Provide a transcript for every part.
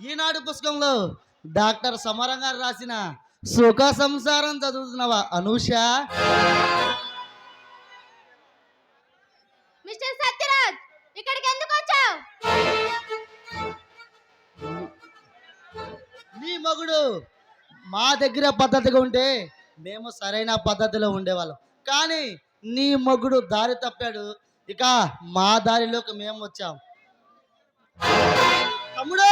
ఈనాడు పుస్తకంలో డాక్టర్ సమరం గారు రాసిన సుఖ సంసారం చదువుతున్నావా అనూష? మిస్టర్ సత్యరాజ్, ఇక్కడికి ఎందుకు వచ్చావు? నీ మగుడు మా దగ్గర పద్ధతిగా ఉంటే మేము సరైన పద్ధతిలో ఉండేవాళ్ళం. కానీ నీ మగుడు దారి తప్పాడు. ఇక మా దారిలోకి మేము వచ్చాం. తమ్ముడు,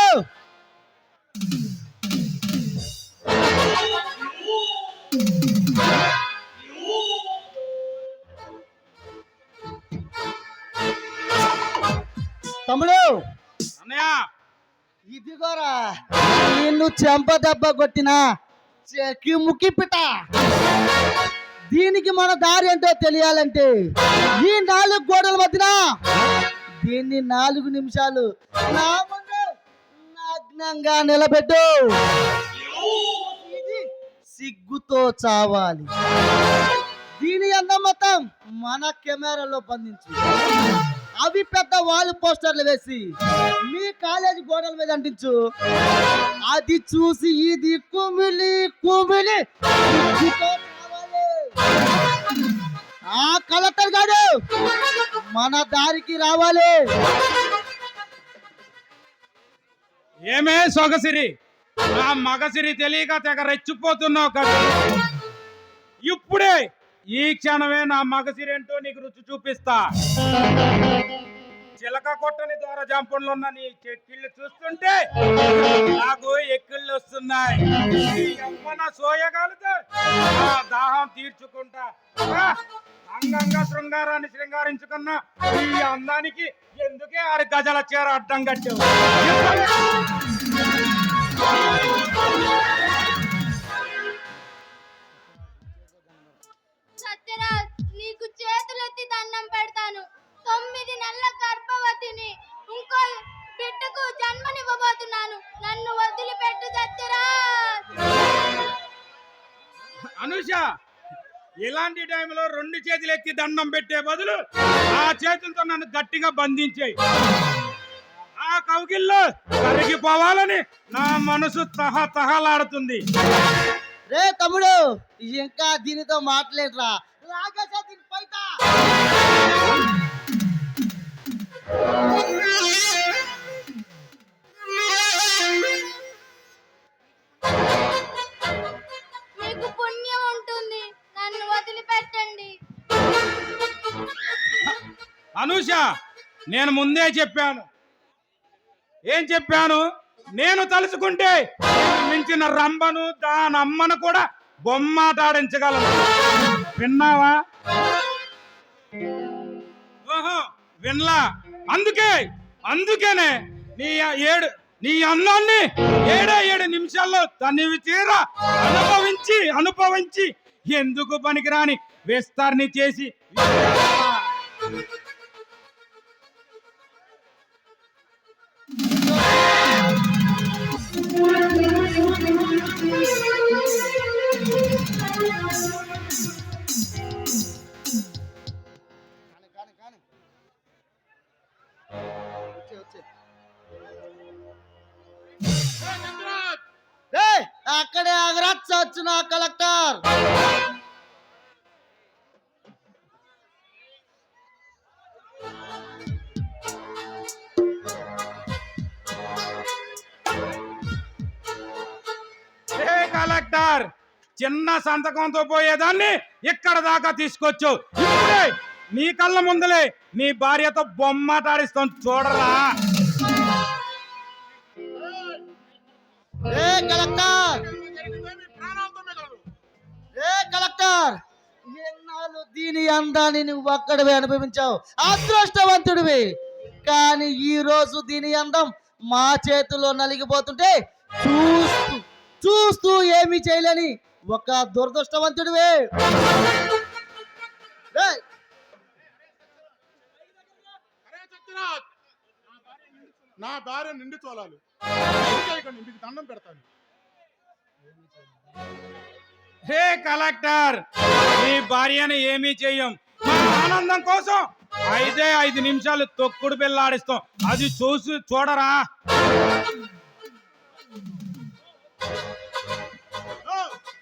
తమ్ముడు అన్నయ్య, ఇదిగోరా నిన్ను చెంప దెబ్బ కొట్టిన ముక్కి పిట. దీనికి మన దారి ఏంటో తెలియాలంటే ఈ 4 గోడల మధ్యన దీన్ని 4 నిమిషాలు నా ముందు నగ్నంగా నిలబెట్టు. ఇది సిగ్గుతో చావాలి. దీని అందం మొత్తం మన కెమెరాలో బంధించు. అవి పెద్ద వాల్ పోస్టర్లు వేసి మీ కాలేజీ గోడల మీద అంటించు. అది చూసి ఇది కుమిలి కుమిలి సిగ్గుతో చావాలి. ఆ కలెక్టర్ గారు మన దారికి రావాలి. ఏమే సొగసిరి, ఆ మగసిరి తెలియక తెగ రెచ్చిపోతున్నావు కదా. ఇప్పుడే ఈ క్షణమే నా మగసిరి ఏంటో నీకు రుచి చూపిస్తా. చిలక కొట్టని దూర జంపంలో ఉన్న నీ చెక్కిళ్ళు చూస్తుంటే నాకు ఎక్కిళ్ళు వస్తున్నాయి. సోయగాలతో ఆ దాహం తీర్చుకుంటా. అంగంగా శృంగారాన్ని శృంగారించుకున్న ఈ అందానికి ఎందుకే 6 గజాల చీర అడ్డం కట్టావు? సత్యరాజ్, నీకు చేతులెత్తి దండం పెడతాను. 9 నెలల గర్భవతిని, ఇంకో బిడ్డకు జన్మనివ్వబోతున్నాను. నన్ను వదిలిపెట్టు సత్యరాజ్. అనుష, ఇలాంటి టైంలో 2 చేతులు ఎత్తి దండం పెట్టే బదులు ఆ చేతులతో నన్ను గట్టిగా బంధించేయి. ఆ కౌగిల్లో కరిగిపోవాలని నా మనసు తహతహలాడుతుంది. రే తమ్ముడు, ఇంకా దీనితో మాట్లాడరా. లాగేసా దీని బయట. మీకు పుణ్యం ఉంటుంది, నన్ను వదిలిపెట్టండి. అనుష, నేను ముందే చెప్పాను. ఏం చెప్పాను? నేను తలుచుకుంటే మించిన రంభను దాని అమ్మను కూడా బొమ్మాటాడించగలను. విన్నావా? ఓహో, వినలా? అందుకేనే నీ అన్నాన్ని 7 నిమిషాల్లో తనివి తీరా అనుభవించి ఎందుకు పనికిరాని విస్తరణ చేసి అక్కడే ఆగరాచ వచ్చిన కలెక్టర్. కలెక్టర్, చిన్న సంతకంతో పోయేదాన్ని ఇక్కడ దాకా తీసుకొచ్చు. ఇప్పుడే నీ కళ్ళ ముందలే నీ భార్యతో బొమ్మటాడిస్తాం, చూడరా. కలెక్టర్, ఎన్నాళ్ళు దీని అందాన్ని నువ్వు అక్కడవే అనుభవించావు, అదృష్టవంతుడివి. కానీ ఈ రోజు దీని అందం మా చేతిలో నలిగిపోతుంటే చూస్తూ ఏమీ చేయలేని ఒక దురదృష్టవంతుడివే. నా భార్య నిండి తోలాలి. ఇంటికి దండం పెడతాను. హే కలెక్టర్, నీ భార్యను ఏమీ చెయ్యం. మా ఆనందం కోసం 5 నిమిషాలు తొక్కుడు బిళ్ళాడిస్తాం. అది చూడరా. ఓ,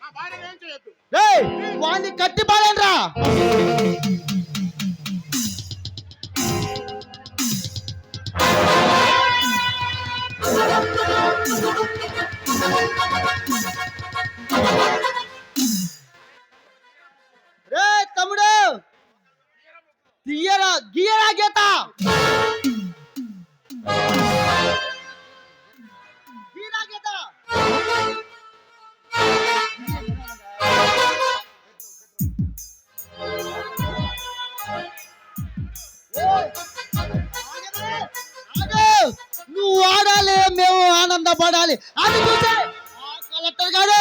నా భార్యను ఏం చేయొద్దు. ఏయ్ వాడిని కట్టి పాడండ్రా. రే తమ్ముడు తీయరా గీయరా గీత గీరా గీత. నువ్వు ఆడాలి మేము ఆనందపడాలి అది చూసే ఆ కలెక్టర్ గారు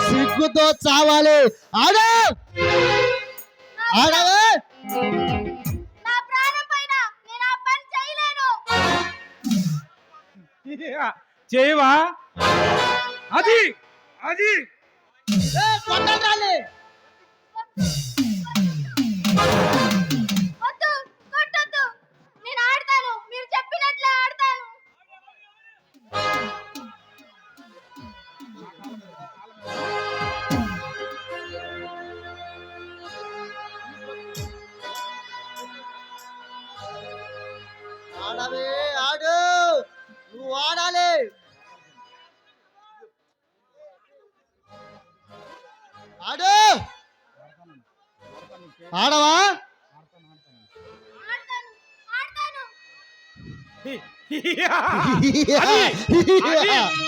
సిగ్గుతో చావాలి. ఆడు ఆడవే. నా ప్రాణం పైన నేను ఆ పని చేయలేను. చేయవా? అది అది కొట్టాలి. వద్దు, కొట్టొద్దు. నేను ఆడతాను, మీరు చెప్పినట్లే ఆడతాను. ఆడవే ఆడు నువ్వు ఆడాలి. ఆడు ఆడవా? ఆడతాను, ఆడతాను.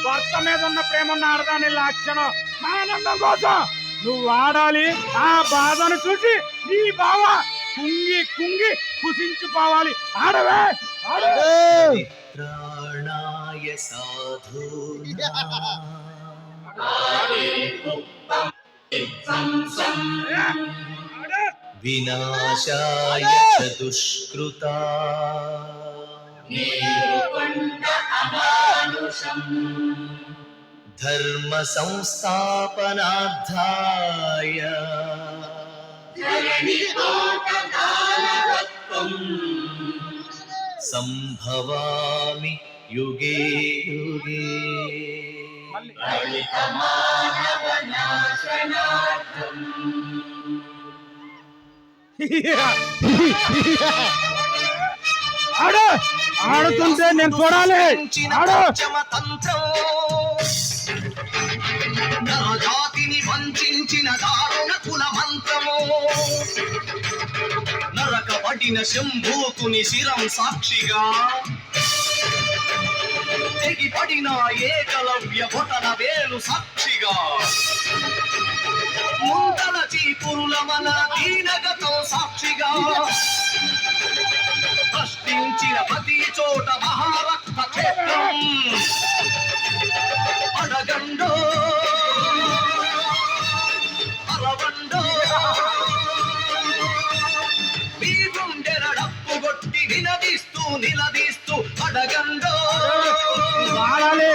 భర్త మీద ఉన్న ప్రేమ ఉన్న ఆడదాని లక్షణం. ఆనందం కోసం నువ్వు ఆడాలి. ఆ బాధను చూసి నీ బావ కుంగి కుంగి కుసించిపోవాలి. ఆడవే ఆడు. ప్రాణాయ ఆడు. వినాశాయ చ దుష్కృతా ధర్మ సంస్థాపనార్థాయ సంభవామి యుగే యుగే. ఆడు ఆడుతుంటే నేను చూడాలి. ఆడు జాతిని వంచిన దారుణ కుల మంత్రము నరకబడిన శంభూతుని శిరం సాక్షిగా తెగిపడిన ఏకలవ్య బొటన వేలు సాక్షిగా ముందల చీపురుల మన దీనగతం సాక్షిగా ప్రశ్నించిన ప్రతి చోట మహారక్త క్షేత్రం అడగండో అలవండో మీ గుండెల డప్పు కొట్టి నిలదీస్తూ నిలదీస్తూ అడగండో ఆడాలి.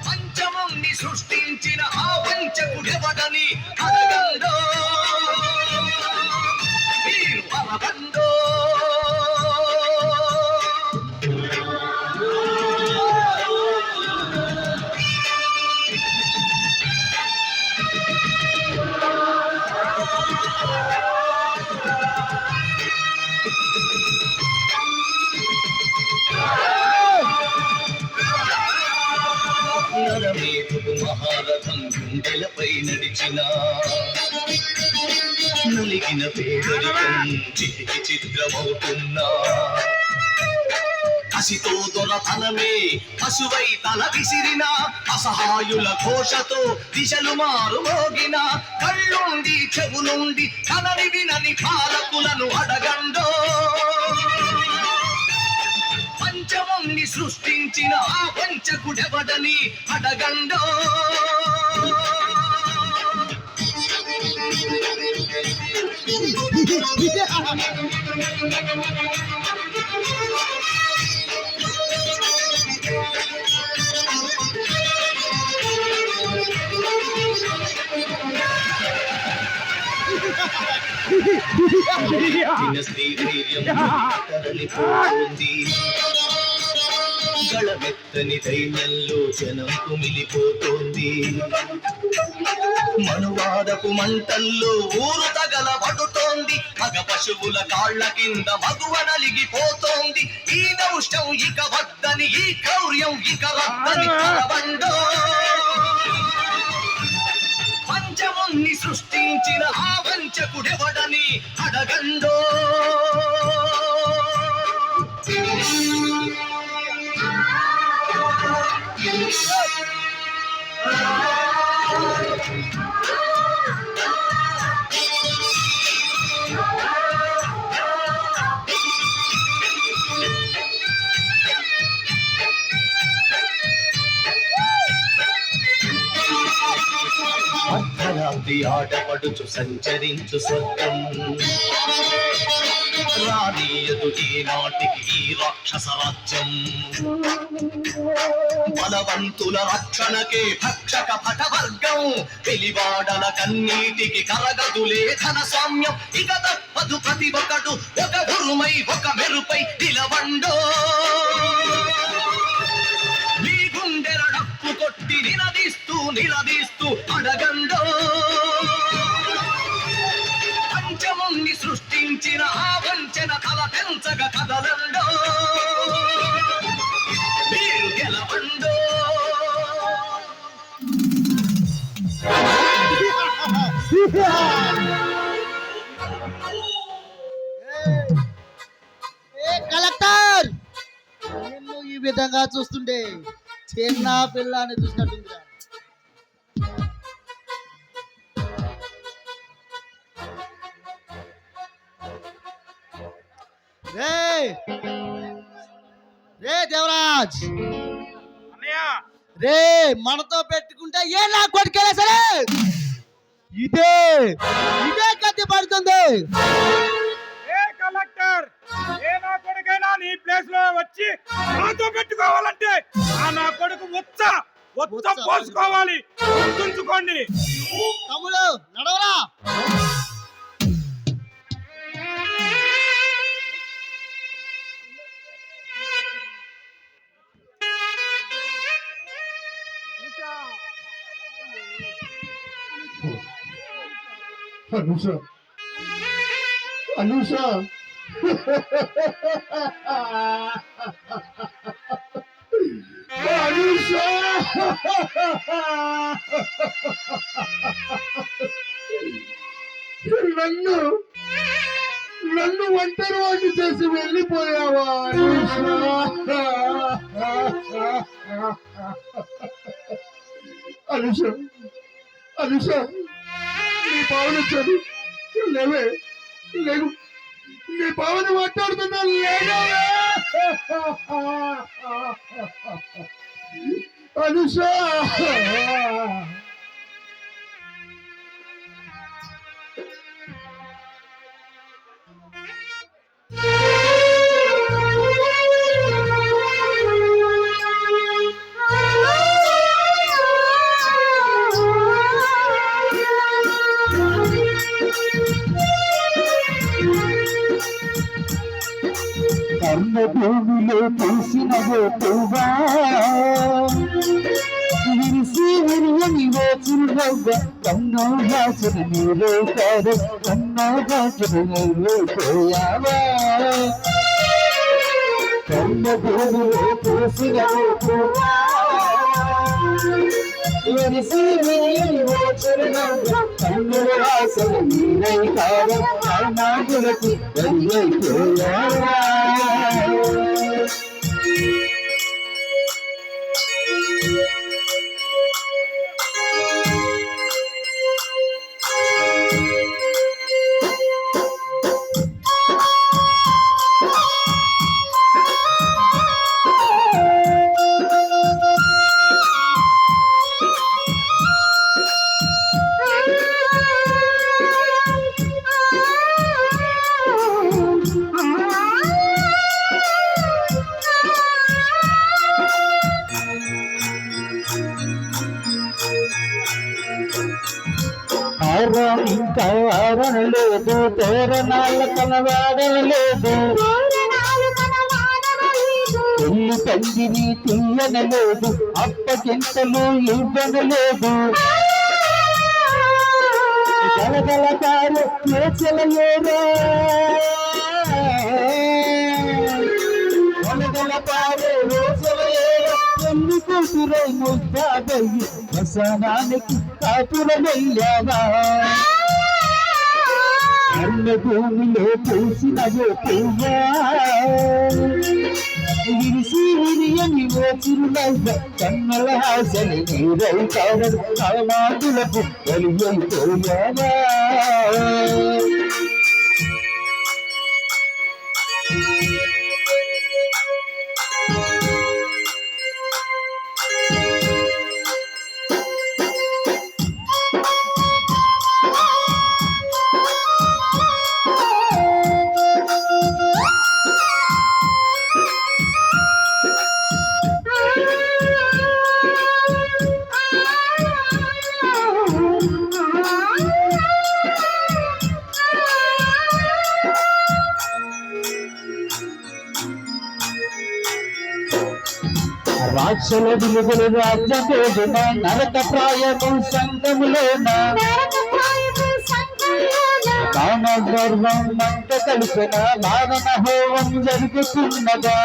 పంచముని సృష్టించిన ఆ పంచకుడెవడని అడగండో మీరు అలవండో. నరమేధుడు మహారథం గుండెలపై నడిచిన నలిగిన పేదరికం చితికి చిత్రమవుతున్నా కసితో దొరతనమే పశువై తల విసిరిన అసహాయుల ఘోషతో దిశలు మారు మోగిన కళ్ళుండి చెవులుండి కనని వినని పాలకులను అడగండో పంచముని సృష్టించిన ఆ పంచకుడెవడని అడగండో. శ్రీధైర్యం తరలిపోతుంది గళమెత్తని దైన్యంలో జనం కుమిలిపోతోంది. మనువాదపు మంటల్లో ఊరు తగలబడుతోంది. మగ పశువుల కాళ్ల కింద మగువ నలిగిపోతోంది. ఈ దౌష్టం ఇక వద్దని, ఈ క్రౌర్యం ఇక వద్దని కలవండో. పంచముని సృష్టించిన ఆ వంచకుడెవడని అడగండో. అర్ధరాత్రి ఆటపడుచు సంచరించు స్వర్గం రానీయదు ఈనాటికి ఈ రాక్షస రాజ్యం. బలవంతుల రక్షణకే భక్షక భటవర్గం. వెలివాడల కన్నీటికి కరగదులే ధన స్వామ్యం. ఇక తప్పదు ప్రతి ఒక్కడు ఒక ఉరుమై ఒక మెరుపై నిలవండో. మీ గుండెల డప్పు కొట్టి నిలదీస్తూ అడగండో. పంచముని సృష్టించిన ఆ వంచన తల పెంచగ కదలండో. మీరు గెలవండో. కలెక్టర్, నిన్ను ఈ విధంగా చూస్తుండే చిన్న పిల్లని చూసినట్టుందిరా. రే దేవరాజ్, అన్నయ్య రే మనతో పెట్టుకుంటే ఏ నా కొడుకైనా సరే ఇదే గతి పడుతుంది. ఏ కలెక్టర్, ఏ నా కొడుకైనా నీ ప్లేస్ లో వచ్చి నాతో పెట్టుకోవాలంటే ఆ నా కొడుకు ఉచ్చ పోసుకోవాలి. గుర్తుంచుకోండి. తమ్ముడు నడవరా. అనుష అనుష అనుష నన్ను ఒంటరి వాడిని చేసి వెళ్ళిపోయావా అనుష? అనుష, నీ భావన చదువు లేవే, లేవు. నీ భావన మాట్లాడుతున్నా లేవే అనుష. కర్మ భూమిలో తెలిసిన పువ్వా విరిసి విరియని వేచున్నవ్వ కన్నో భాషను నీలో కాదు కన్నో భాషను నీలో పోయావా. కర్మ భూమిలో తెలిసిన పువ్వా విరిసి విరియని వేచున్నవ్వ కన్నో భాషను నీలో కాదు కర్ణాకులకు పోయావా. ఇంకా ఆరణలేదు తోరణాల కనవాడలేదు పెళ్లి పందిరి తీయనలేదు, అప్పగింతలు ఇవ్వనలేదు. గలగల కారు చేచలలేరా, గలగల పారే రోజులయేరా. పెళ్లి కూతురై ముస్తాబయ్యి శ్మశానానికి కాపురమయ్యావా. అన్న భూమిలో పూసినవో పువ్వా, విరిసి విరియని ఓ చిరునవ్వ, కన్నుల ఆశని నీరై కావడం కామాదులకు బలియైపోయావా. రాక్షల విలువలు రాజ్యమేదున, నరక ప్రాయము సంఘములోన, కామగర్వం మంట కలిపిన మారణ హోమం జరుగుతున్నదా.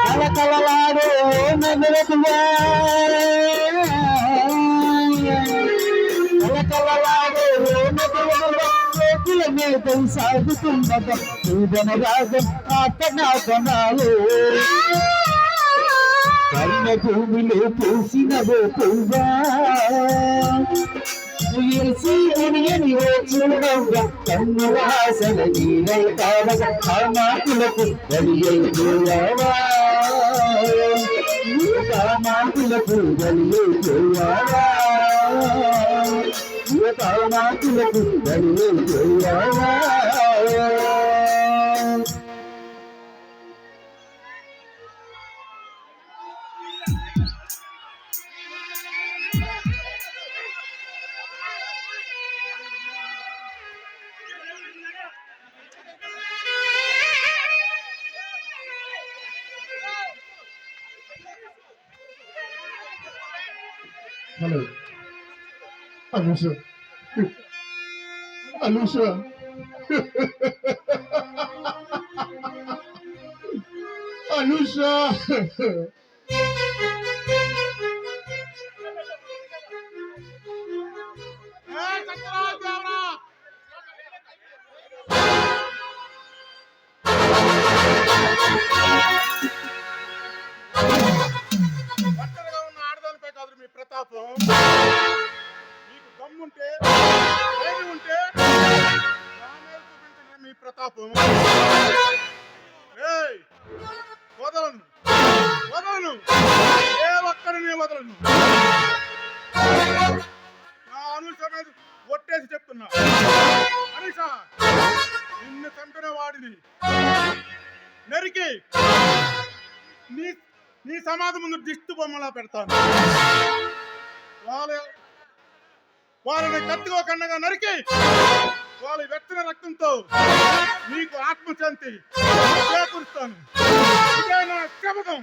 కలకలలాడే నదులకువా, కలకలలాడే నదులకువా, చేతుల మీద సాగుతున్నదా. పూజన రాగం ఆటనాటనాలు, కర్ణ భూమిలో పూసినవో పువ్వా, విరిసి విరియని ఓ చిరునవ్వ, కన్నుల ఆశల నీరై కావగా కామాకులకు బలియైపోయావా. కామాకులకు బలియైపోయావా, కామాకులకు బలియైపోయావా. హలో అనుష, అనుష, అనుష. ఒంటరిగా ఉన్న ఆడదానిపై కాదు మీ ప్రతాపం. మీకు దమ్ముంటే, ధైర్యం ఉంటే నా మీద చూపించండి మీ ప్రతాపం. ఏయ్, వదలను, వదలను, ఏ ఒక్కరిని వదలను. నా అనుష మీద ఒట్టేసి చెప్తున్నా. అనుష, నిన్ను చంపిన వాడిని నరికి నీ సమాధి ముందు దిష్టి బొమ్మలా పెడతాను. వాళ్ళని కత్తికోకుండా నరికి వాళ్ళ వెచ్చని రక్తంతో నీకు ఆత్మశాంతి చేకూరుస్తాను. ఇదే నా శపథం.